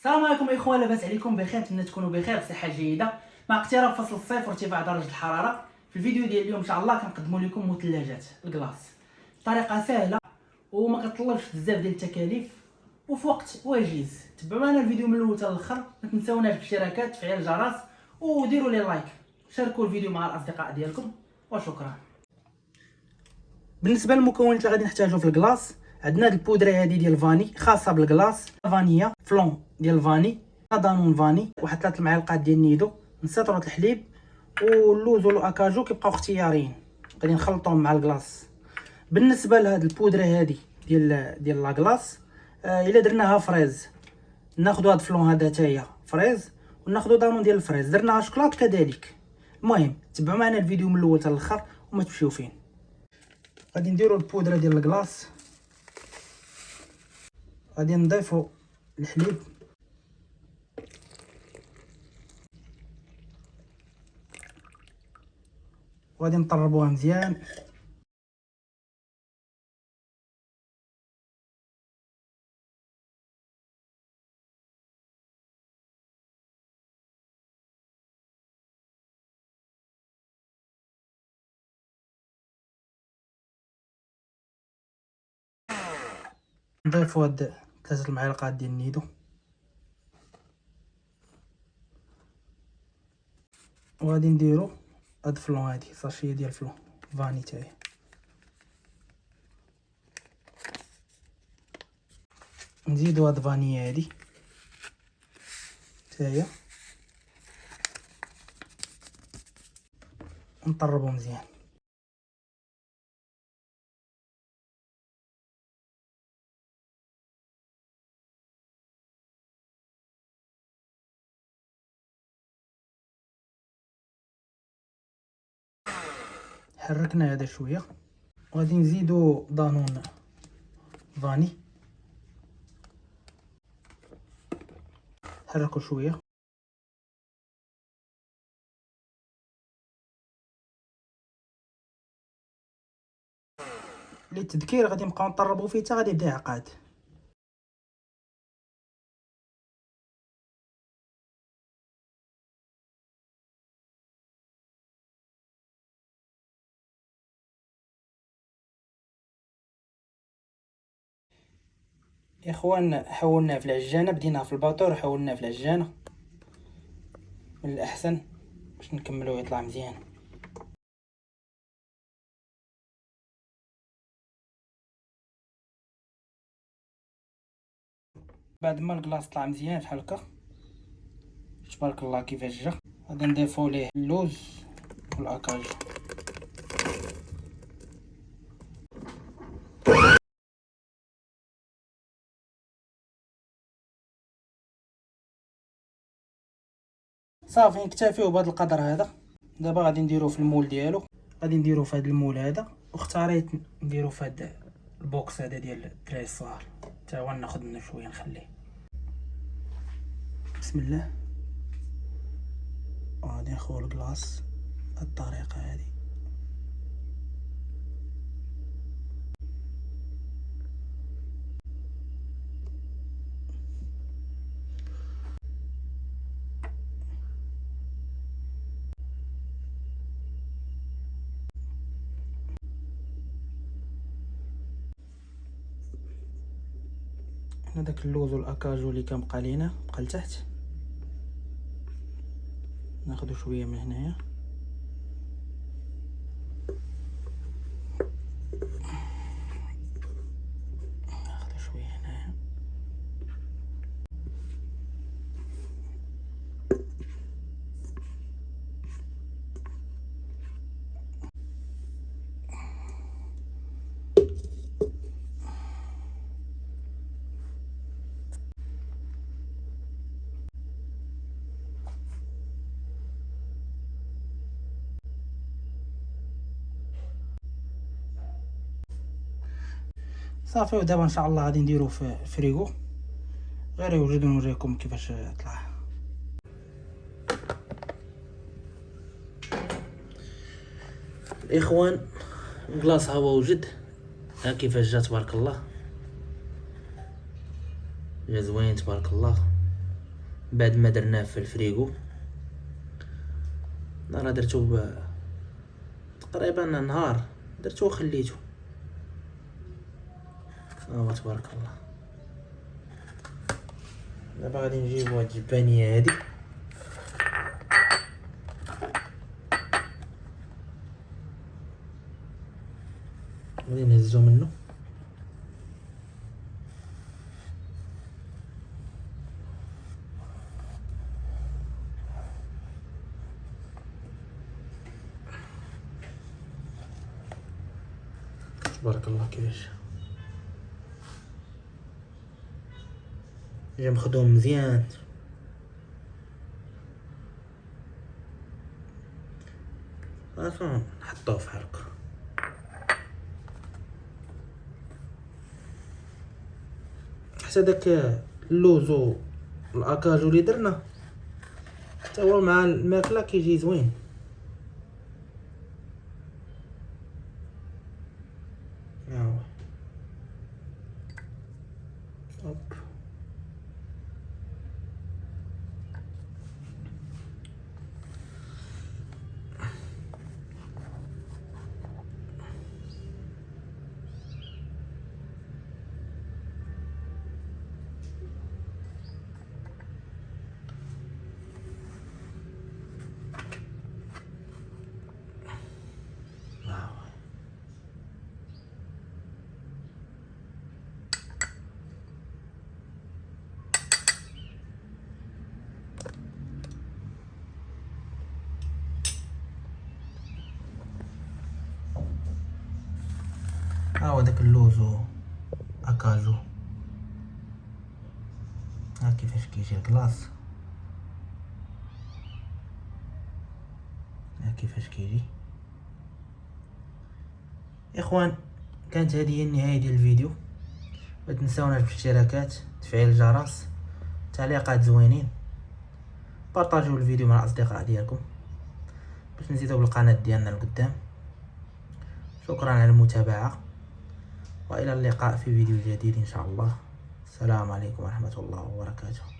السلام عليكم اخوان، لاباس عليكم بخير؟ نتمنى تكونوا بخير بصحه جيده مع اقتراب فصل الصيف وارتفاع درجه الحراره. في الفيديو ديال اليوم ان شاء الله كنقدموا لكم مثلجات الكلاص بطريقه سهله وما كتطلبش بزاف ديال التكاليف وفي وقت وجيز. تبعوا معنا الفيديو من الاول حتى الاخر، ما تنساوناش بالاشتراكات تفعيل الجرس وديروا لي لايك، شاركوا الفيديو مع الاصدقاء ديالكم وشكرا. بالنسبه للمكونات اللي غادي نحتاجو في الكلاص، عندنا هاد البودره هادي ديال الفاني خاصه بالكلاص، فانيا فلون ديال الفاني، دانون فاني، واحد 3 معالق ديال النيدو، نسيطرة الحليب واللوز والاكاجو كيبقاو اختياريين، غادي نخلطهم مع الكلاص. بالنسبه لهاد البودره هادي ديال لاكلاص، الا درناها فريز ناخذ هاد الفلون هذا تاهي فريز، وناخذ دانون ديال الفريز درناها شوكولاط كذلك. المهم تبعوا معنا الفيديو من الاول حتى الاخر وما تمشيو فين. غادي نديروا البودره ديال الكلاص، غادي نضيفوا الحليب، وغادي نطربوها مزيان. نضيفوا هاد 3 المعالق ديال النيدو، وغادي نديرو هاد الفلون هادي ساشيه ديال الفلون فاني تاعي، نزيدو هاد فانيا هادي تاهي ونطربو مزيان. حركنا هذا شويه، وغادي نزيدو دانون فاني، حركو شويه. للتذكير غادي نبقاو نطربو فيه حتى غادي يبدا يعقد. يا اخوان حولناه في العجانه، بديناها في الباطور وحولناه في العجانه، من الاحسن باش نكملو يطلع مزيان. بعد ما الكلاص طلع مزيان بحال هكا تبارك الله كيفاش جا، غادي نضيفو ليه اللوز والاكاجو. صافي نكتفيو بهذا القدر هذا. دابا غادي نديروه في المول ديالو، غادي نديروه في هذا المول هذا، واختاريت نديروه في هذا البوكس هذا ديال الدراري الصغار، حتى هو ناخذ منه شويه نخليه. بسم الله. وغادي نخوي الكلاص بهذه الطريقه هذه. هنا داك اللوز والاكاجو اللي كان بقى لينا بقى لتحت، ناخذ شويه من هنايا، ناخذ شويه هنايا، صافي. ودابا ان شاء الله غادي نديروه في فريغو، غير يوجد نوريكم كيفاش طلع. الاخوان الكلاص ها هو وجد، ها كيفاش جا تبارك الله، جا زوين تبارك الله. بعد ما درناه في الفريغو. انا درتو تقريبا نهار درتو وخليتو. تبارك الله. دابا غادي نجيبو هاد الجبانيه هادي غادي نهزو منه. تبارك الله كيفاش جا مخدوم مزيان. نحطوه في حرقه. حتى داك اللوز والاكاجو اللي درنا حتى هو مع الماكله كيجي زوين. هوب ها هو داك اللوز و اكاجو. ها كيفاش كيجي الكلاص. ها كيفاش كيجي. اخوان كانت هذه هي النهايه ديال الفيديو. ما تنساوناش بالاشتراكات، تفعيل الجرس، تعليقات زوينين، بارطاجيو الفيديو مع الاصدقاء ديالكم باش نزيدو بالقناه ديالنا لقدام. شكرا على المتابعه والى اللقاء في فيديو جديد ان شاء الله. السلام عليكم ورحمه الله وبركاته.